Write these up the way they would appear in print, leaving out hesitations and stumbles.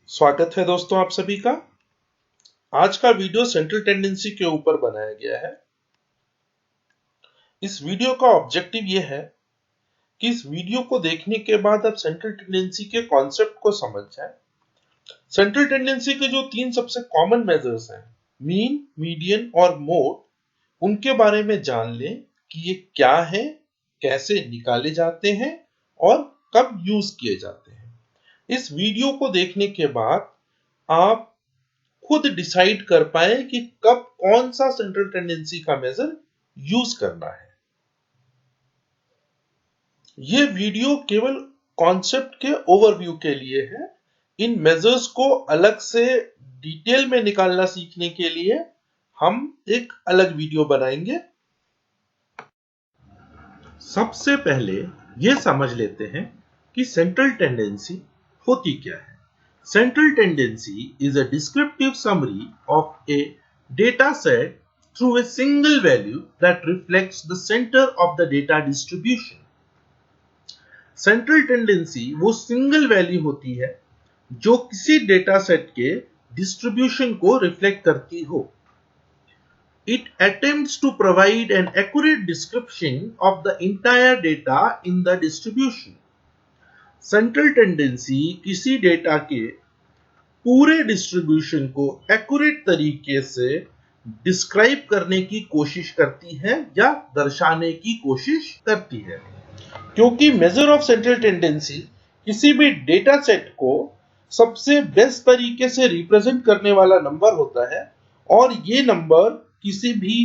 स्वागत है दोस्तों आप सभी का। आज का वीडियो सेंट्रल टेंडेंसी के ऊपर बनाया गया है। इस वीडियो का ऑब्जेक्टिव यह है कि इस वीडियो को देखने के बाद आप सेंट्रल टेंडेंसी के कॉन्सेप्ट को समझ जाएं। सेंट्रल टेंडेंसी के जो तीन सबसे कॉमन मेजर्स हैं, मीन, मीडियन और मोड, उनके बारे में जान लें कि ये क्या है, कैसे निकाले जाते हैं और कब यूज किए जाते हैं। इस वीडियो को देखने के बाद आप खुद डिसाइड कर पाए कि कब कौन सा सेंट्रल टेंडेंसी का मेजर यूज करना है। यह वीडियो केवल कॉन्सेप्ट के ओवरव्यू के लिए है। इन मेजर्स को अलग से डिटेल में निकालना सीखने के लिए हम एक अलग वीडियो बनाएंगे। सबसे पहले यह समझ लेते हैं कि सेंट्रल टेंडेंसी होती क्या है। Central tendency is a descriptive summary of a data set through a single value that reflects the center of the data distribution. Central tendency वो single value होती है जो किसी डेटा सेट के डिस्ट्रीब्यूशन को रिफ्लेक्ट करती हो। It attempts to provide an accurate description of the entire data in the distribution. Central tendency किसी डेटा के पूरे डिस्ट्रीब्यूशन को एक्यूरेट तरीके से डिस्क्राइब करने की कोशिश करती है या दर्शाने की कोशिश करती है। क्योंकि मेजर ऑफ सेंट्रल टेंडेंसी किसी भी डेटा सेट को सबसे बेस्ट तरीके से रिप्रेजेंट करने वाला नंबर होता है और ये नंबर किसी भी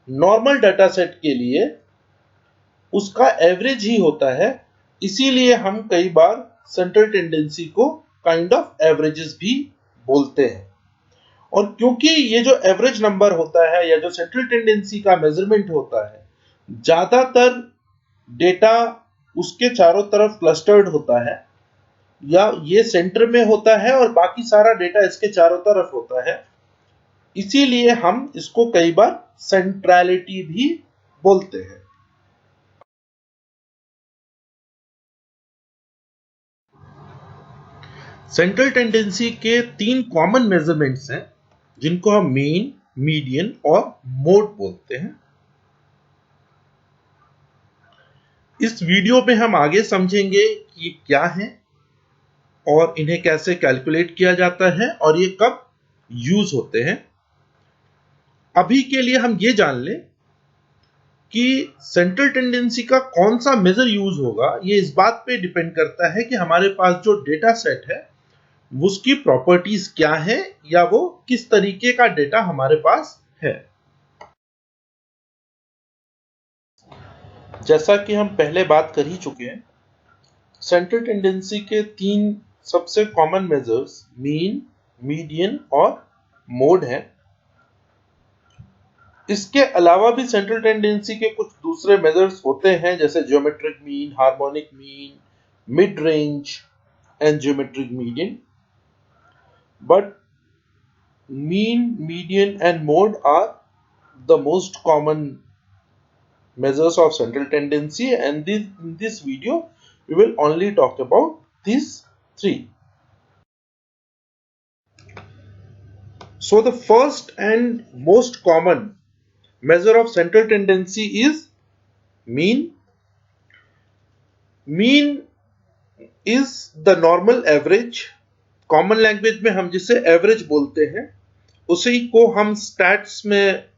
नॉर्मल डाटा सेट के लिए उसका एवरेज ही होता है। इसीलिए हम कई बार सेंट्रल टेंडेंसी को काइंड ऑफ एवरेजेस भी बोलते हैं। और क्योंकि ये जो एवरेज नंबर होता है या जो सेंट्रल टेंडेंसी का मेजरमेंट होता है, ज्यादातर डेटा उसके चारों तरफ क्लस्टर्ड होता है या ये सेंटर में होता है और बाकी सारा डेटा इसके चारों तरफ होता है। इसीलिए हम इसको कई बार सेंट्रैलिटी भी बोलते हैं। सेंट्रल टेंडेंसी के तीन कॉमन मेजरमेंट्स हैं जिनको हम मीन, मीडियन और मोड बोलते हैं। इस वीडियो में हम आगे समझेंगे कि ये क्या है और इन्हें कैसे कैलकुलेट किया जाता है और ये कब यूज होते हैं। अभी के लिए हम ये जान लें कि सेंट्रल टेंडेंसी का कौन सा मेजर यूज होगा। ये इस बात पे डिपेंड करता है कि हमारे पास जो डेटा सेट है उसकी प्रॉपर्टीज क्या है या वो किस तरीके का डेटा हमारे पास है। जैसा कि हम पहले बात कर ही चुके हैं, सेंट्रल टेंडेंसी के तीन सबसे कॉमन मेजर्स मीन, मीडियन और मोड हैं। इसके अलावा भी सेंट्रल टेंडेंसी के कुछ दूसरे मेजर्स होते हैं जैसे geometric mean, harmonic mean, mid range and geometric median. But mean, median and mode are the most common measures of central tendency, and in this video we will only talk about these three. So the first and most common measure of central tendency is mean. Mean is the normal average. Common language में हम जिसे average बोलते हैं उसी को हम stats में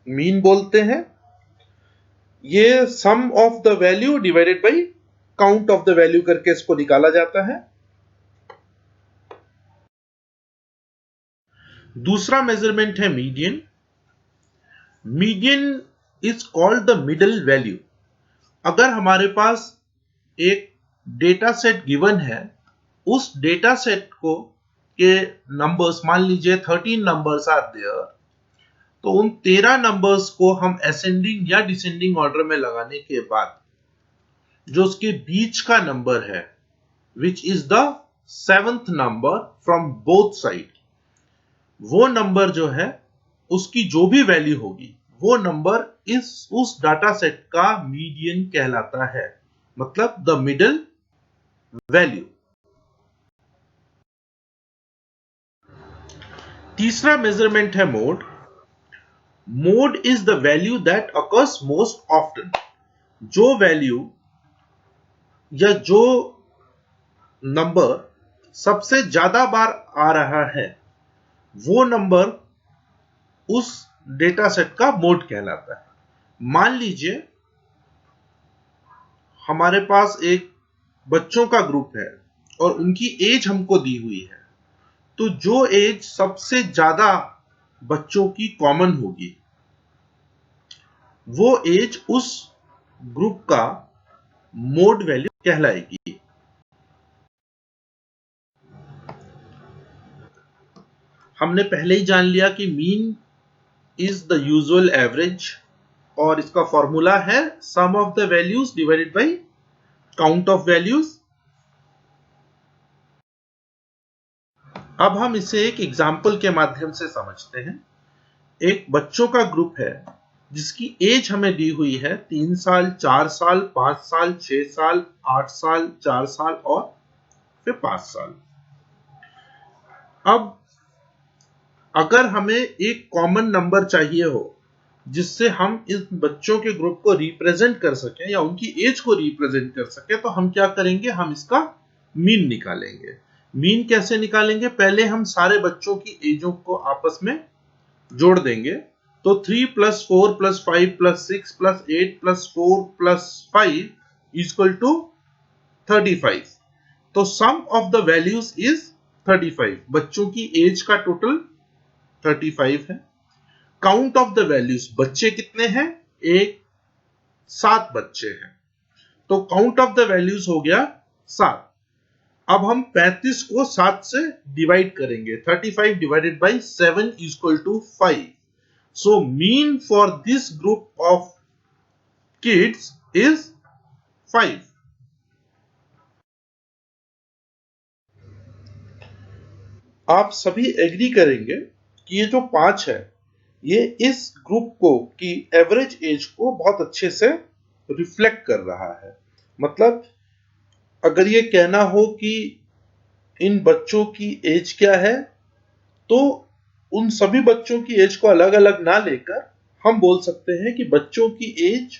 mean बोलते हैं। ये sum of the value divided by count of the value करके इसको निकाला जाता है। दूसरा मेजरमेंट है median. Median is called the middle value. अगर हमारे पास एक डेटा सेट गिवन है, उस डेटा सेट को के नंबर्स, मान लीजिए 13 नंबर्स आर देयर, तो उन 13 नंबर्स को हम असेंडिंग या डिसेंडिंग ऑर्डर में लगाने के बाद जो उसके बीच का नंबर है, which is the 7th number from both side, वो नंबर जो है उसकी जो भी वैल्यू होगी वो नंबर उस डाटा सेट का मीडियन कहलाता है, मतलब द मिडल वैल्यू। तीसरा मेजरमेंट है mode. Mode is the value that occurs most often. जो वैल्यू या जो नंबर सबसे ज्यादा बार आ रहा है वो नंबर उस डेटा सेट का मोड कहलाता है. मान लीजिए हमारे पास एक बच्चों का ग्रुप है और उनकी एज हमको दी हुई है, तो जो एज सबसे ज्यादा बच्चों की कॉमन होगी वो एज उस ग्रुप का मोड वैल्यू कहलाएगी. हमने पहले ही जान लिया कि mean is the usual average और इसका फॉर्मूला है sum of the values divided by count of values. अब हम इसे एक एग्जाम्पल के माध्यम से समझते हैं. एक बच्चों का ग्रुप है जिसकी एज हमें दी हुई है 3 साल, 4 साल, 5 साल, 6 साल, 8 साल, 4 साल और फिर 5 साल. अब अगर हमें एक कॉमन नंबर चाहिए हो जिससे हम इस बच्चों के ग्रुप को रिप्रेजेंट कर सकें या उनकी एज को रिप्रेजेंट कर सकें, तो हम क्या करेंगे, हम इसका मीन निकालेंगे. मीन कैसे निकालेंगे? पहले हम सारे बच्चों की एजों को आपस में जोड़ देंगे. तो 3 + 4 + 5 + 6 + 8 + 4 + 5 = 35. तो सम ऑफ द वैल्यूज इज 35. बच्चों की एज का टोटल 35 है. काउंट ऑफ द वैल्यूज, बच्चे कितने हैं? 7 बच्चे हैं. तो काउंट ऑफ द वैल्यूज हो गया 7. अब हम 35 को 7 से डिवाइड करेंगे. 35 divided by 7 = 5. So mean for this group of kids is 5. आप सभी एग्री करेंगे कि ये जो 5 है ये इस ग्रुप को की एवरेज एज को बहुत अच्छे से रिफ्लेक्ट कर रहा है. मतलब अगर ये कहना हो कि इन बच्चों की एज क्या है, तो उन सभी बच्चों की एज को अलग अलग ना लेकर हम बोल सकते हैं कि बच्चों की एज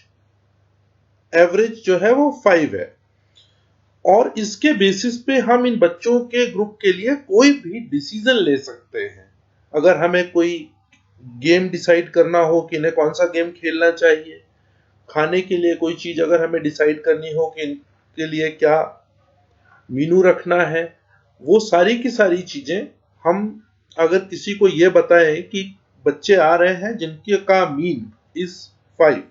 एवरेज जो है वो 5 है. और इसके बेसिस पे हम इन बच्चों के ग्रुप के लिए कोई भी डिसीजन ले सकते हैं. अगर हमें कोई गेम डिसाइड करना हो कि इन्हें कौन सा गेम खेलना चाहिए, खाने के लिए कोई चीज अगर हमें डिसाइड करनी हो कि इनके लिए क्या मेनू रखना है, वो सारी की सारी चीजें हम अगर किसी को ये बताएं कि बच्चे आ रहे हैं जिनके का मीन इज 5,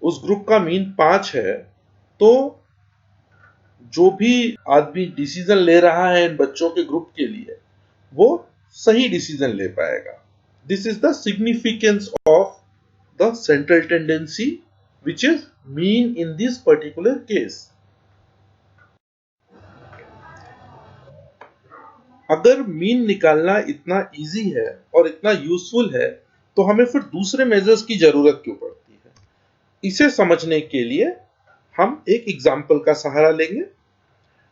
उस ग्रुप का मीन 5 है, तो जो भी आदमी डिसीजन ले रहा है इन बच्चों के ग्रुप के लिए वो सही डिसीजन ले पाएगा. This is the significance of the central tendency which is mean in this particular case. अगर मीन निकालना इतना इजी है और इतना यूजफुल है तो हमें फिर दूसरे मेजर्स की जरूरत क्यों पड़ती है? इसे समझने के लिए हम एक एग्जाम्पल का सहारा लेंगे.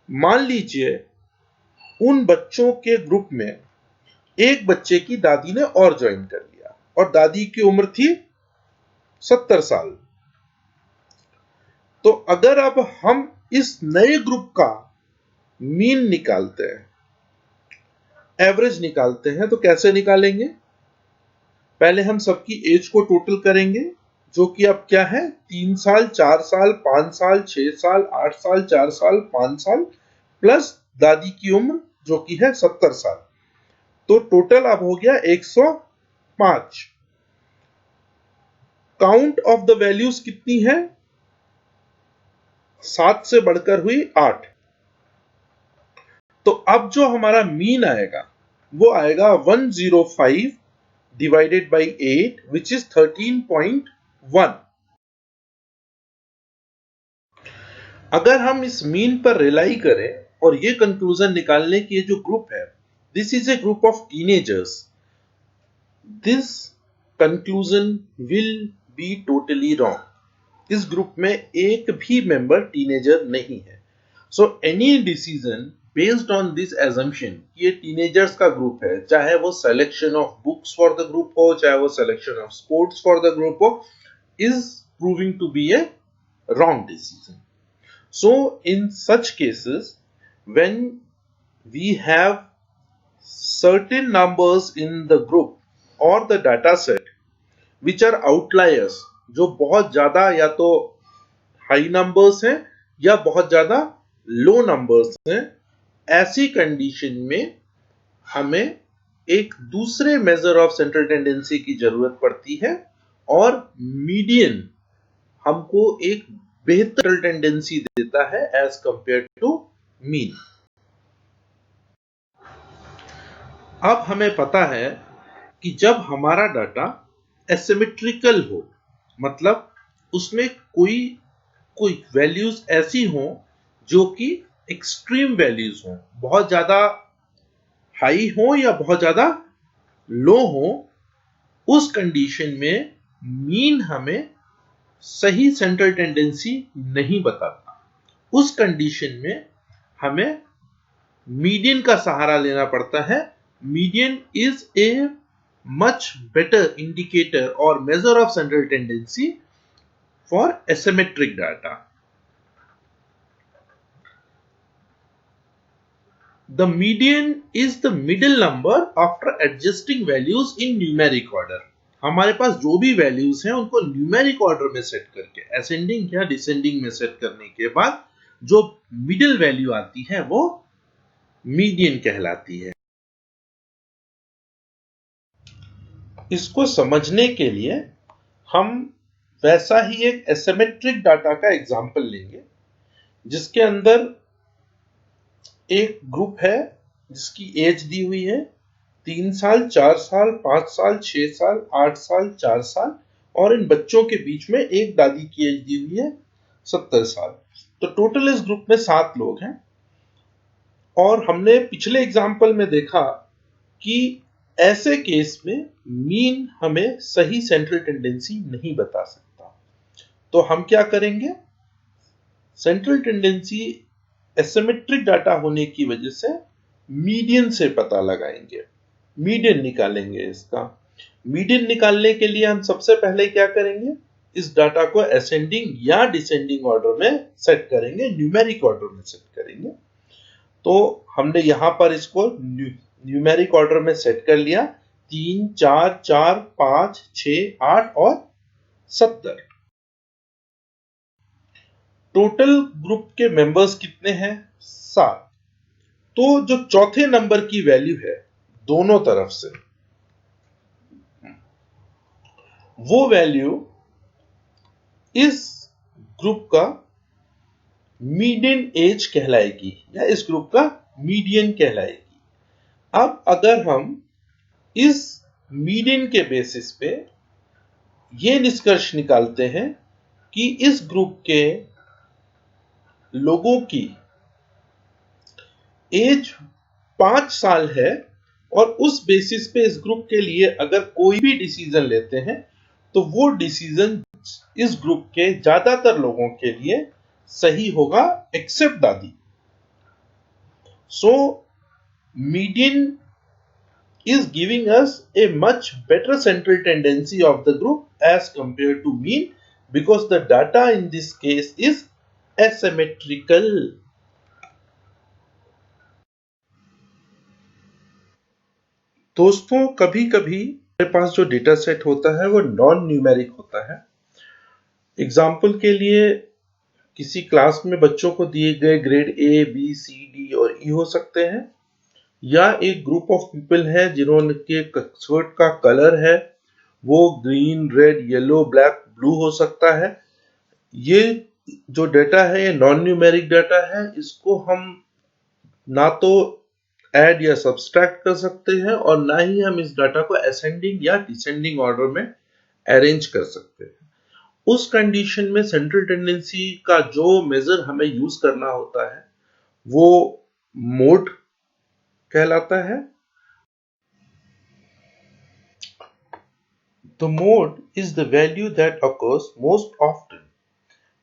मान लीजिए उन बच्चों के ग्रुप में एक बच्चे की दादी ने और ज्वाइन कर लिया और दादी की उम्र थी 70 साल. तो अगर अब हम इस नए ग्रुप का मीन निकालते हैं, एवरेज निकालते हैं, तो कैसे निकालेंगे? पहले हम सबकी एज को टोटल करेंगे जो कि अब क्या है 3 साल, 4 साल, 5 साल, 6 साल, 8 साल, 4 साल, 5 साल प्लस दादी की उम्र जो कि है 70 साल. तो टोटल अब हो गया 105. काउंट ऑफ द वैल्यूज कितनी है? 7 से बढ़कर हुई 8. तो अब जो हमारा मीन आएगा वो आएगा 105 डिवाइडेड बाई 8 विच इज 13.1. अगर हम इस मीन पर रिलाई करें और ये कंक्लूजन निकालने की जो ग्रुप है, this is a group of teenagers, this conclusion will be totally wrong. इस ग्रुप में एक भी मेंबर टीनेजर नहीं है. So any decision based on this assumption ये टीनेजर्स का ग्रुप है, चाहे वो selection of books for the group हो, चाहे वो selection of sports for the group हो, is proving to be a wrong decision. So in such cases, when we have certain numbers in the group or the data set which are outliers, जो बहुत ज्यादा या तो high numbers हैं या बहुत ज्यादा लो नंबर्स हैं, ऐसी कंडीशन में हमें एक दूसरे मेजर ऑफ सेंट्रल टेंडेंसी की जरूरत पड़ती है और मीडियन हमको एक बेहतर टेंडेंसी देता है एज कंपेयर टू मीन। अब हमें पता है कि जब हमारा डाटा एसिमेट्रिकल हो, मतलब उसमें कोई वैल्यूज ऐसी हो जो कि एक्सट्रीम वैल्यूज हो, बहुत ज्यादा हाई हो या बहुत ज्यादा लो हो, उस कंडीशन में मीन हमें सही सेंट्रल टेंडेंसी नहीं बताता। उस कंडीशन में हमें मीडियन का सहारा लेना पड़ता है। Median is a much better indicator और measure of central tendency for asymmetric data. The median is the middle number after adjusting values in numeric order. हमारे पास जो भी वैल्यूज हैं उनको न्यूमेरिक ऑर्डर में सेट करके, असेंडिंग या डिसेंडिंग में सेट करने के बाद जो मिडिल वैल्यू आती है वो मीडियन कहलाती है। इसको समझने के लिए हम वैसा ही एक एसिमेट्रिक डाटा का एग्जांपल लेंगे, जिसके अंदर एक ग्रुप है जिसकी एज दी हुई है 3 साल, 4 साल, 5 साल, 6 साल, 8 साल, 4 साल, और इन बच्चों के बीच में एक दादी की एज दी हुई है 70 साल। तो टोटल इस ग्रुप में 7 लोग हैं। और हमने पिछले एग्जाम्पल में देखा कि ऐसे केस में मीन हमें सही सेंट्रल टेंडेंसी नहीं बता सकता। तो हम क्या करेंगे, सेंट्रल टेंडेंसी एसिमेट्रिक डाटा होने की वजह से मीडियन से पता लगाएंगे, मीडियन निकालेंगे। इसका मीडियन निकालने के लिए हम सबसे पहले क्या करेंगे, इस डाटा को असेंडिंग या डिसेंडिंग ऑर्डर में सेट करेंगे, न्यूमेरिक ऑर्डर में सेट करेंगे। तो हमने यहां पर इसको न्यूमेरिक ऑर्डर में सेट कर लिया, 3, 4, 4, 5, 6, 8 और 70। टोटल ग्रुप के मेंबर्स कितने हैं, 7। तो जो चौथे नंबर की वैल्यू है दोनों तरफ से, वो वैल्यू इस ग्रुप का मीडियन एज कहलाएगी या इस ग्रुप का मीडियन कहलाएगी। अब अगर हम इस मीडियन के बेसिस पे ये निष्कर्ष निकालते हैं कि इस ग्रुप के लोगों की एज 5 साल है और उस बेसिस पे इस ग्रुप के लिए अगर कोई भी डिसीजन लेते हैं तो वो डिसीजन इस ग्रुप के ज्यादातर लोगों के लिए सही होगा एक्सेप्ट दादी। So median is giving us a much better central tendency of the group as compared to mean, because the data in this case is asymmetrical. दोस्तों, कभी कभी हमारे पास जो डेटा सेट होता है वो नॉन न्यूमेरिक होता है। एग्जाम्पल के लिए किसी क्लास में बच्चों को दिए गए grade A, B, C, D और E हो सकते हैं, या एक ग्रुप ऑफ पीपल है जिन्होंने के शर्ट का कलर है वो green, red, yellow, black, blue हो सकता है। ये जो डाटा है ये नॉन न्यूमेरिक डाटा है, इसको हम ना तो ऐड या सब्सट्रैक्ट कर सकते हैं और ना ही हम इस डाटा को असेंडिंग या डिसेंडिंग ऑर्डर में अरेंज कर सकते हैं। उस कंडीशन में सेंट्रल टेंडेंसी का जो मेजर हमें यूज करना होता है वो मोड कहलाता है। The mode is the value that occurs most often.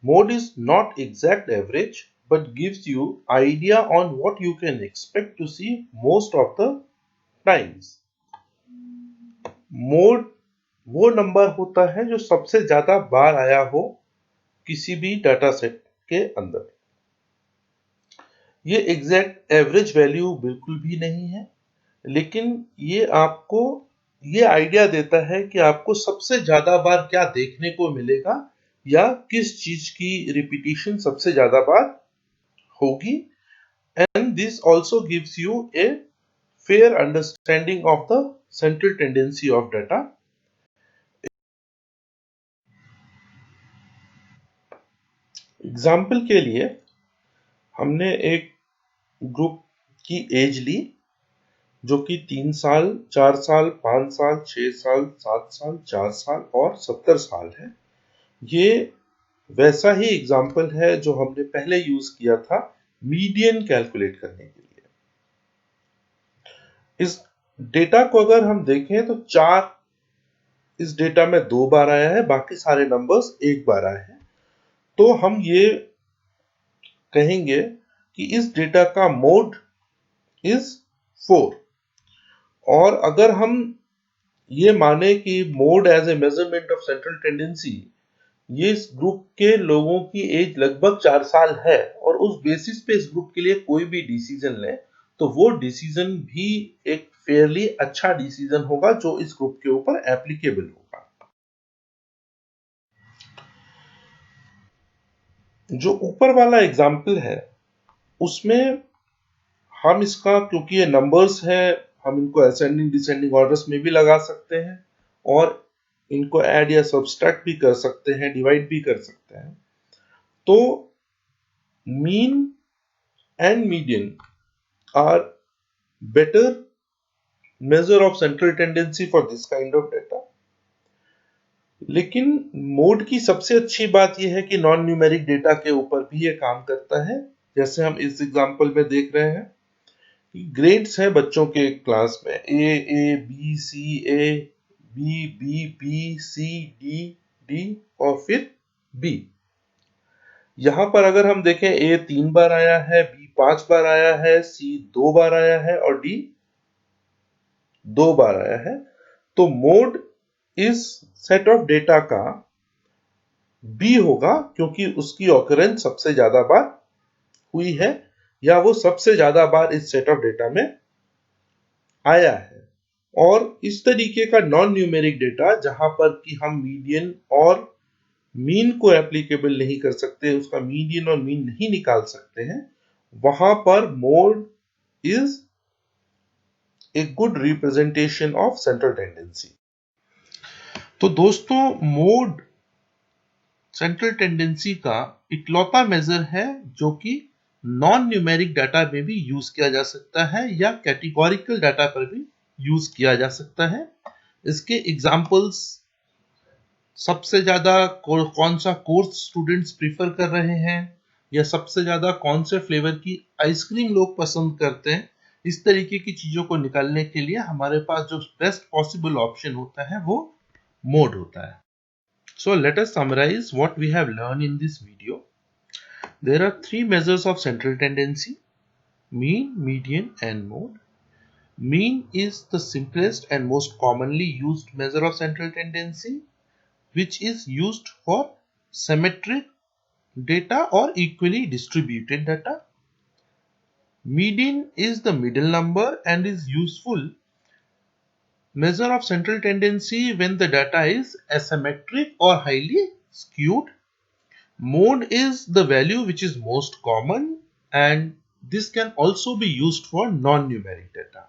Mode is not exact average but gives you idea on what you can expect to see most of the times. Mode वो number होता है जो सबसे ज्यादा बार आया हो किसी भी डाटा सेट के अंदर। ये एग्जैक्ट एवरेज वैल्यू बिल्कुल भी नहीं है, लेकिन ये आपको ये आइडिया देता है कि आपको सबसे ज्यादा बार क्या देखने को मिलेगा या किस चीज की रिपीटिशन सबसे ज्यादा बार होगी। And this also gives U a fair understanding of the central tendency of data. Example के लिए हमने एक ग्रुप की एज ली जो कि 3 साल, 4 साल, 5 साल, 6 साल, 7 साल, 4 साल और 70 साल है। ये वैसा ही एग्जाम्पल है जो हमने पहले यूज किया था मीडियन कैलकुलेट करने के लिए। इस डेटा को अगर हम देखें तो 4 इस डेटा में 2 बार आया है, बाकी सारे नंबर्स 1 बार आए हैं। तो हम ये कहेंगे कि इस डेटा का मोड इज 4। और अगर हम ये माने कि mode as a measurement of central tendency, ये इस ग्रुप के लोगों की एज लगभग 4 साल है और उस बेसिस पे इस ग्रुप के लिए कोई भी डिसीजन ले तो वो डिसीजन भी एक फेयरली अच्छा डिसीजन होगा जो इस ग्रुप के ऊपर एप्लीकेबल होगा। जो ऊपर वाला एग्जाम्पल है उसमें हम इसका, क्योंकि ये नंबर्स है, हम इनको असेंडिंग डिसेंडिंग ऑर्डर्स में भी लगा सकते हैं और इनको ऐड या सब्सट्रैक्ट भी कर सकते हैं, डिवाइड भी कर सकते हैं। तो mean and median are better measure of central tendency for this kind of data. लेकिन मोड की सबसे अच्छी बात यह है कि नॉन न्यूमेरिक डेटा के ऊपर भी ये काम करता है। जैसे हम इस एग्जांपल में देख रहे हैं कि ग्रेड्स हैं बच्चों के क्लास में A B C, A B B B C D D और फिर बी। यहां पर अगर हम देखें ए 3 बार आया है, बी 5 बार आया है, सी 2 बार आया है और डी 2 बार आया है। तो मोड इस सेट ऑफ डेटा का बी होगा क्योंकि उसकी ऑकरेंस सबसे ज्यादा बार हुई है या वो सबसे ज्यादा बार इस सेट ऑफ डेटा में आया है। और इस तरीके का नॉन न्यूमेरिक डेटा जहां पर कि हम मीडियन और मीन को एप्लीकेबल नहीं कर सकते, उसका मीडियन और मीन नहीं निकाल सकते हैं, वहां पर mode is a good representation of central tendency. तो दोस्तों, मोड सेंट्रल टेंडेंसी का इकलौता मेजर है जो कि नॉन न्यूमेरिक डाटा में भी यूज किया जा सकता है या कैटेगोरिकल डाटा पर भी यूज किया जा सकता है। इसके एग्जांपल्स सबसे ज्यादा कौन सा कोर्स स्टूडेंट्स प्रीफर कर रहे हैं या सबसे ज्यादा कौन से फ्लेवर की आइसक्रीम लोग पसंद करते हैं, इस तरीके की चीजों को निकालने के लिए हमारे पास जो बेस्ट पॉसिबल ऑप्शन होता है वो मोड होता है। So let us summarize what we have learned in this video. There are 3 measures of central tendency: mean, median and mode. Mean is the simplest and most commonly used measure of central tendency, which is used for symmetric data or equally distributed data. Median is the middle number and is useful measure of central tendency when the data is asymmetric or highly skewed. Mode is the value which is most common and this can also be used for non-numeric data.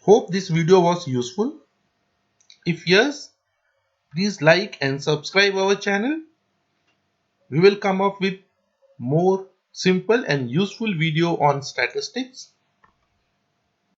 Hope this video was useful. If yes, please like and subscribe our channel. We will come up with more simple and useful video on statistics.